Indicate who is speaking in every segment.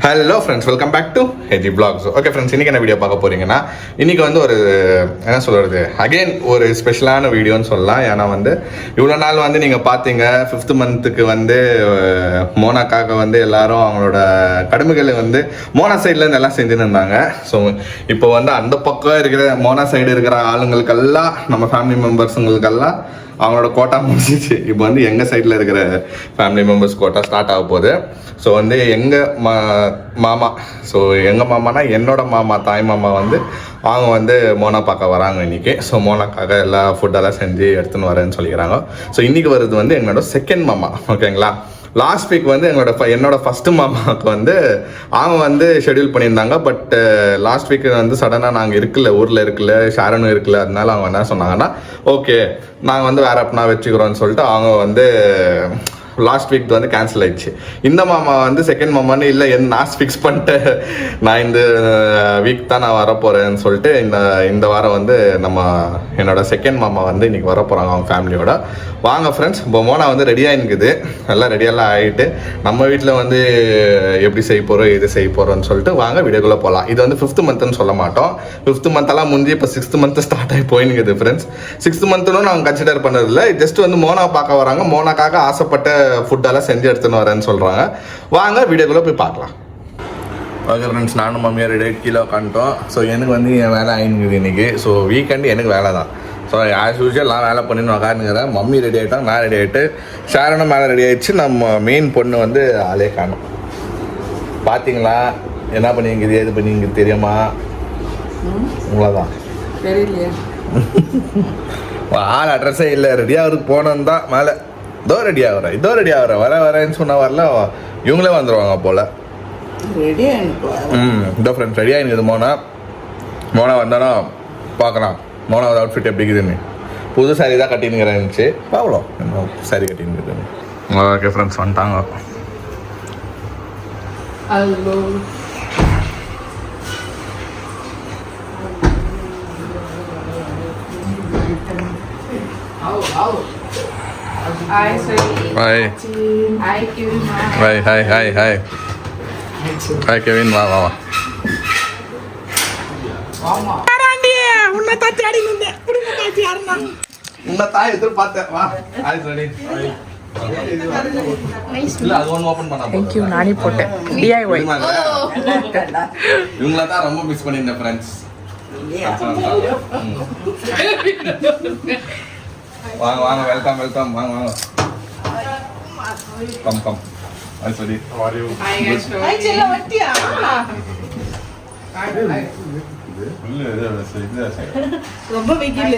Speaker 1: Hello friends, welcome back to ஹெஜி blogs. Okay friends, இன்றைக்கி என்ன வீடியோ பார்க்க போகிறீங்கன்னா, இன்றைக்கி வந்து ஒரு என்ன சொல்கிறது, அகெயின் ஒரு ஸ்பெஷலான வீடியோன்னு சொல்லலாம். ஏன்னா வந்து இவ்வளோ நாள் வந்து நீங்கள் பார்த்தீங்க 5th மந்த்துக்கு வந்து மோனாக்காக வந்து எல்லாரும் அவங்களோட கடமைகளை வந்து மோனா சைட்லேருந்து எல்லாம் செஞ்சுன்னு இருந்தாங்க. ஸோ இப்போ வந்து அந்த பக்கம் இருக்கிற மோனா சைடு இருக்கிற ஆளுங்களுக்கெல்லாம், நம்ம ஃபேமிலி மெம்பர்ஸுங்களுக்கெல்லாம் அவங்களோட கோட்டா முடிஞ்சிச்சு. இப்போ வந்து எங்கள் சைடில் இருக்கிற ஃபேமிலி மெம்பர்ஸ் கோட்டா ஸ்டார்ட் ஆக போகுது. ஸோ வந்து எங்கள் மாமா, ஸோ எங்கள் மாமானா என்னோட மாமா, தாய் மாமா வந்து அவங்க வந்து மோனா பார்க்க வராங்க இன்றைக்கி. ஸோ மோனாக்காக எல்லா ஃபுட்டெல்லாம் செஞ்சு எடுத்துன்னு வரேன்னு சொல்லிக்கிறாங்க. ஸோ இன்றைக்கி வருது வந்து என்னோட செகண்ட் மாமா. ஓகேங்களா, லாஸ்ட் வீக் வந்து என்னோட ஃபஸ்ட்டு மாமாவுக்கு வந்து அவங்க வந்து ஷெடியூல் பண்ணியிருந்தாங்க. பட் லாஸ்ட் வீக் வந்து சடனாக நாங்கள் இருக்கல, ஊரில் இருக்கல, ஷாரனும் இருக்கல. அதனால அவங்க என்ன சொன்னாங்கன்னா, ஓகே நாங்கள் வந்து வேற அப்பனா வச்சுக்கிறோன்னு சொல்லிட்டு அவங்க வந்து லாஸ்ட் வீக் வந்து கேன்சல் ஆயிடுச்சு. இந்த மாமா வந்து செகண்ட் மாமான்னு இல்லை, நான் ஃபிக்ஸ் பண்ணிட்டு நான் இந்த வீக் தான் நான் வரப்போகிறேன்னு சொல்லிட்டு இந்த வாரம் வந்து என்னோட செகண்ட் மாமா வந்து இன்றைக்கி வரப்போகிறாங்க அவங்க ஃபேமிலியோட. வாங்க ஃப்ரெண்ட்ஸ், இப்போ மோனா வந்து ரெடியாக இருக்குது, எல்லாம் ரெடியெல்லாம் ஆகிட்டு நம்ம வீட்டில் வந்து எப்படி செய்ய போகிறோம், எது செய்ய போகிறோன்னு சொல்லிட்டு வாங்க வீடியோக்குள்ளே போகலாம். இது வந்து 5th மந்த்துன்னு சொல்ல மாட்டோம், 5th மந்த்தெல்லாம் முடிஞ்சு இப்போ 6th மந்த்து ஸ்டார்ட் ஆகி போயினுக்குது ஃப்ரெண்ட்ஸ். 6th மந்த்துன்னு நாங்கள் கன்சிடர் பண்ணதில்லை, ஜஸ்ட் வந்து மோனா பார்க்க வராங்க, மோனாக்காக ஆசைப்பட்ட ஃபுட்டெல்லாம் செஞ்சு எடுத்துன்னு வரேன்னு சொல்கிறாங்க. வாங்க வீடியோக்குள்ளே போய் பார்க்கலாம். ஓகே ஃப்ரெண்ட்ஸ், நானும் மம்மியார் ரெடி கீழே உட்காந்துட்டோம். ஸோ எனக்கு வந்து என் வேலை ஆயினுக்குது இன்றைக்கி. ஸோ வீக்கெண்டு எனக்கு வேலை தான். ஸோ ஆஸ் யூஸ்வல் நான் வேலை பண்ணின்னு உட்காந்துக்கிறேன். மம்மி ரெடி ஆகிட்டாங்க, நான் ரெடி ஆகிட்டு, ஷாரனும் மேலே ரெடி ஆகிடுச்சு. நம்ம மெயின் பொண்ணு வந்து ஆளே காணும். பார்த்தீங்களா என்ன பண்ணிங்கிறது, எது பண்ணிங்கிறது தெரியுமா? உங்களை தான்
Speaker 2: தெரியலையே.
Speaker 1: ஆள் அட்ரஸே இல்லை, ரெடியாகிறதுக்கு போனோன்னு தான் மேலே இதோ ரெடி ஆகிறேன், இதோ ரெடி ஆகிறேன், வரேன்னு சொன்னால் வரல, இவங்களே வந்துடுவாங்க போல். இதோ ஃப்ரெண்ட்ஸ் ரெடியாக இருக்குது. மோனா வந்தானா பார்க்கலாம் மோனா அவுட்ஃபிட் எப்படி இருக்குதுன்னு. புது சாரி தான் கட்டினுங்கிறேன்னுச்சு, பார்க்கலாம் என்ன சாரி கட்டினுக்குதுன்னு. ஓகே ஃப்ரெண்ட்ஸ் வந்துட்டாங்க.
Speaker 2: Hi, sweetie.
Speaker 1: Hi.
Speaker 2: Hi, Kevin.
Speaker 1: Hi, Kevin. வா
Speaker 2: உன்னை தாத்தி ஆடி நின்றேன். குடும்ப தாத்தி யாருன்னா
Speaker 1: உன்னை தாய் எதிர்பார்த்தேன். வா ஹாய் சரி. இல்ல அது ஒன்று ஓப்பன் பண்ணா.
Speaker 2: Thank you. நானே போட்டேன். DIY.
Speaker 1: இவங்கள தான் ரொம்ப மிஸ் பண்ணியிருந்தேன் ஃப்ரெண்ட்ஸ். வாங்க வெல்கம் வாங்க. கம் ஹாய் சரி. How are you?
Speaker 2: Hi செல்ல வட்டியா? ரொம்ப வெயில்.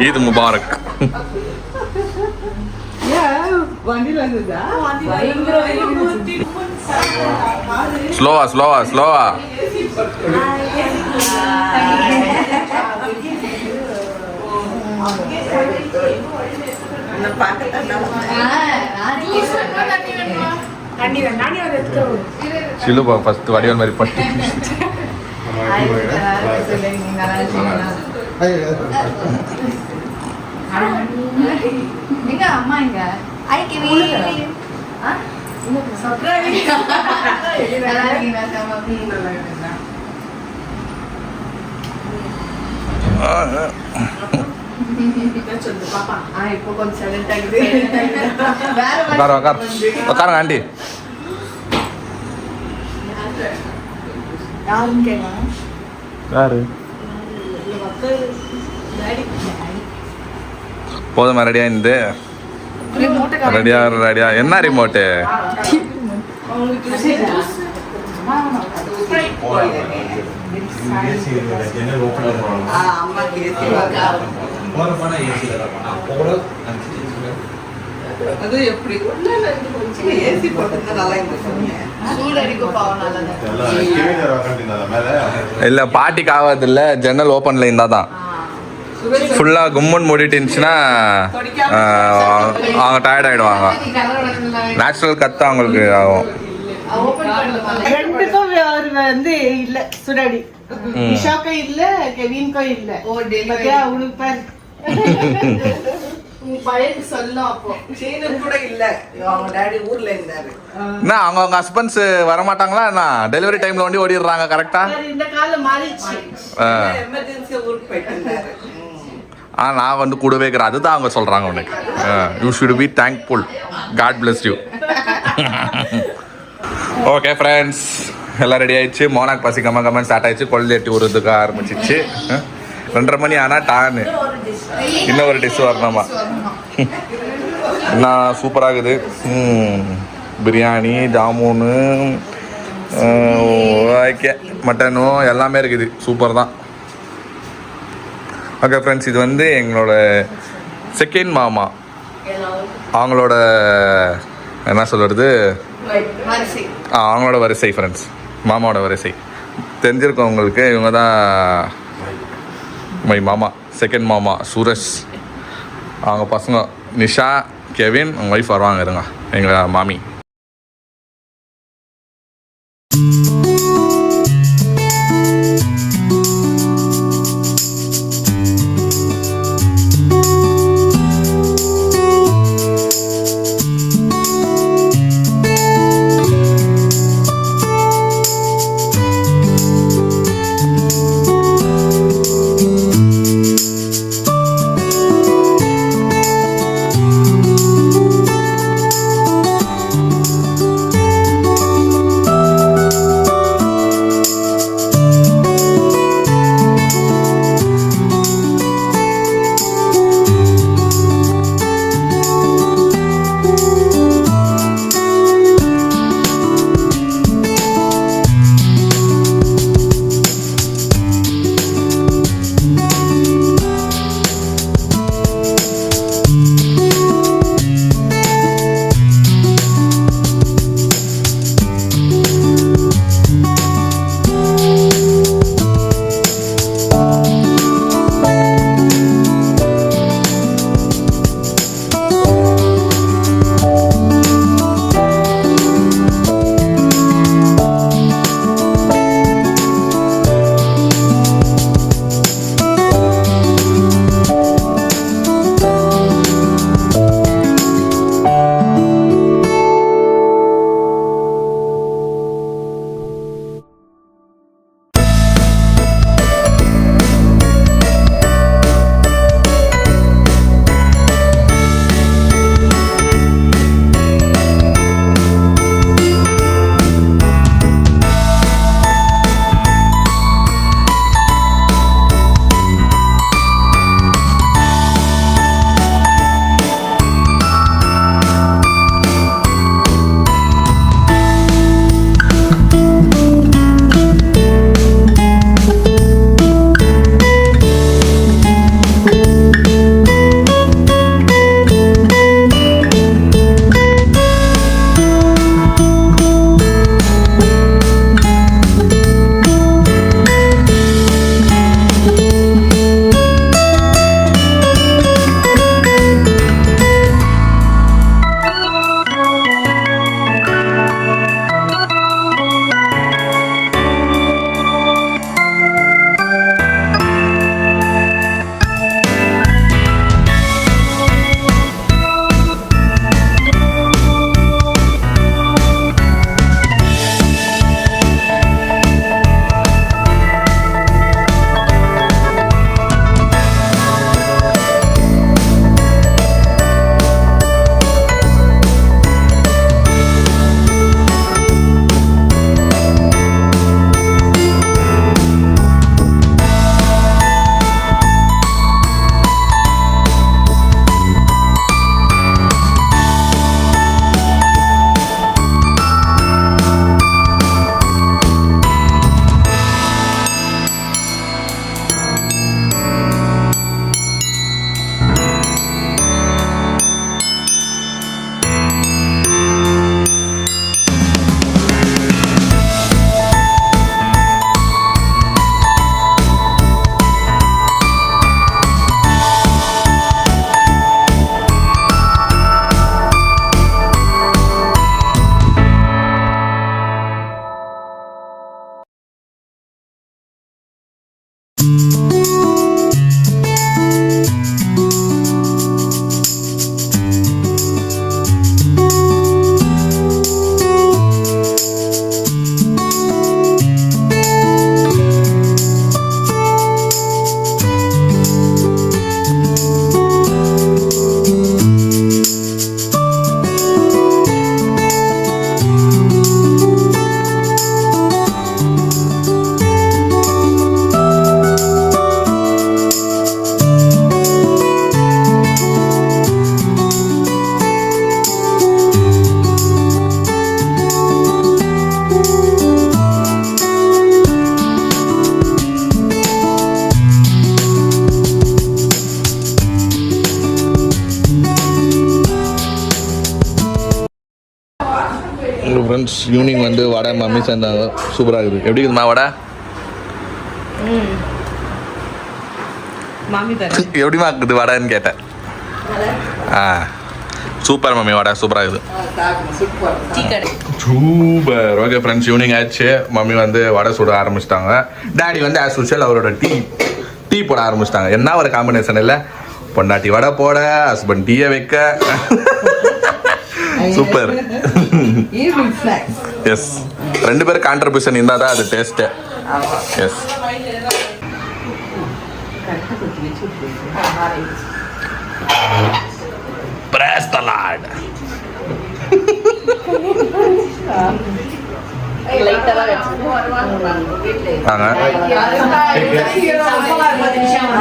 Speaker 1: ஈத் முபாரக். ஸ்லோவா. சிலுபா ஃபர்ஸ்ட் வடிவல் மாதிரி பட்டு.
Speaker 3: எங்க அம்மா எங்க ஐ கிவி
Speaker 1: உட்காருங்க ஆண்டி. யாரு போதுமா ரெடியா இருந்து ரெடியா என்ன ரிமோட்டு?
Speaker 2: அது எப்படி ஏசி போட்டு நல்லா
Speaker 1: இல்ல பாட்டிக்கு ஆகாது இல்ல, ஜன்னல் ஓப்பன்ல இருந்தா தான். ஃபுல்லாக கும்மன் மூடிட்டு இருந்துச்சுன்னா அவங்க டயர்ட் ஆகிடுவாங்க. நேச்சுரல் கத்து அவங்களுக்கு ஆகும்.
Speaker 2: ரெண்டுக்கும் ஒரு வந்து இல்ல சுடாடி. நிஷாக்கும் இல்ல, கெவின்க்கும் இல்ல. பாத்தியா உங்களுக்கு பாரு. உங்க பையனுக்கு சொல்லும் அப்போ. சீனு கூட இல்ல. அவங்க டாடி ஊர்ல இருந்தாரு.
Speaker 1: என்ன அவங்க ஹஸ்பண்ட்ஸ் வர மாட்டாங்களா? என்ன டெலிவரி டைம்ல வண்டி ஓடிடுறாங்க கரெக்டா?
Speaker 2: இந்த காலம் மாறிடுச்சு. எமர்ஜென்சி ஊருக்கு போயிட்டு இருந்தாரு.
Speaker 1: நான் வந்து கூடவே இருக்கிறேன். அதுதான் அவங்க சொல்றாங்க உனக்கு. You should be thankful. God bless you. Okay friends, எல்லாம் ரெடி ஆயிடுச்சு. மோனாக் பசி கம்மன் ஸ்டார்ட் ஆயிடுச்சு. கொள்ளையட்டி உருதுக்க ஆரம்பிச்சிச்சு. 2:30 மணி ஆனால் டான்னு இன்னும் ஒரு டிஷ் வரணுமா? என்ன சூப்பராகுது. பிரியாணி, ஜாமூனு, ஓகே மட்டனும் எல்லாமே இருக்குது. சூப்பர் தான். ஓகே ஃப்ரெண்ட்ஸ், இது வந்து எங்களோட செகண்ட் மாமா. அவங்களோட என்ன சொல்கிறது, அவங்களோட வரிசை ஃப்ரெண்ட்ஸ். மாமாவோட வரிசை தெரிஞ்சிருக்கோம் உங்களுக்கு. இவங்க தான் மை மாமா, செகண்ட் மாமா சூரஜ். அவங்க பசங்க நிஷா, கெவின், அவங்க ஒய்ஃப் வருவாங்க. இருங்க எங்கள் மாமி. ஃப்ரெண்ட்ஸ் ஈவினிங் வந்து வடை மம்மி சேர்ந்தாங்க சூப்பராக இருக்குது எப்படி இருக்குதுமா வடை
Speaker 2: மாமி தர
Speaker 1: எப்படிமா இருக்குது வடைன்னு கேட்டேன் ஆ சூப்பர் மம்மி வடை சூப்பராக இருக்குது
Speaker 2: டீ கடை
Speaker 1: சூப்பர் ஓகே ஃப்ரெண்ட்ஸ் ஈவினிங் ஆயிடுச்சு மம்மி வந்து வடை சுட ஆரம்பிச்சிட்டாங்க டாடி வந்து ஆஸ் யூஷுவல் அவரோட டீ போட ஆரம்பிச்சிட்டாங்க என்ன ஒரு காம்பினேஷன் இல்லை பொண்டாட்டி வடை போட ஹஸ்பண்ட் டீயை வைக்க சூப்பர் எஸ் 2 பேரும் கான்ட்ரிபியூஷன் இருந்தால் தான் அது டேஸ்ட்டு எஸ் Praise the Lord.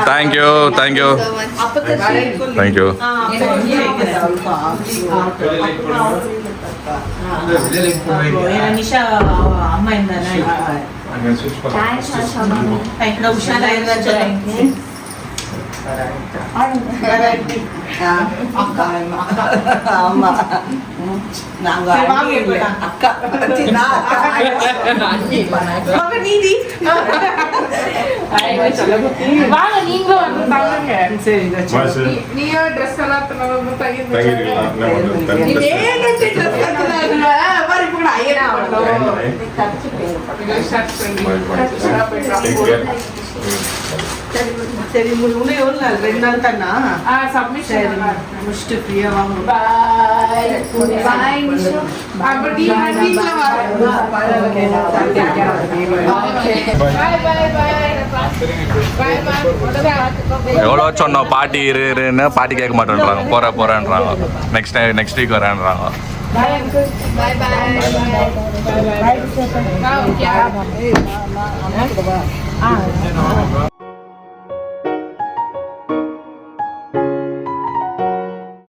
Speaker 1: Thank you.
Speaker 2: Nisha అమ్మాయిందనా ఇక్కడ ఉషాలా சரி முன்னே எவ்வளோ நாள் 2 நாள் தானா சப்மிஷன் முடிச்சுட்டு ஃப்ரீயா வாங்க பாய் பாய் நிஷா அப்ப டீ வீட்ல வா
Speaker 1: எவ்வளோ சொன்னோம் பாட்டி இருன்னு பாட்டி கேட்க மாட்டேன்றாங்க போறேன்றாங்க நெக்ஸ்ட் வீக் வரேன்றாங்க
Speaker 3: Bye bye.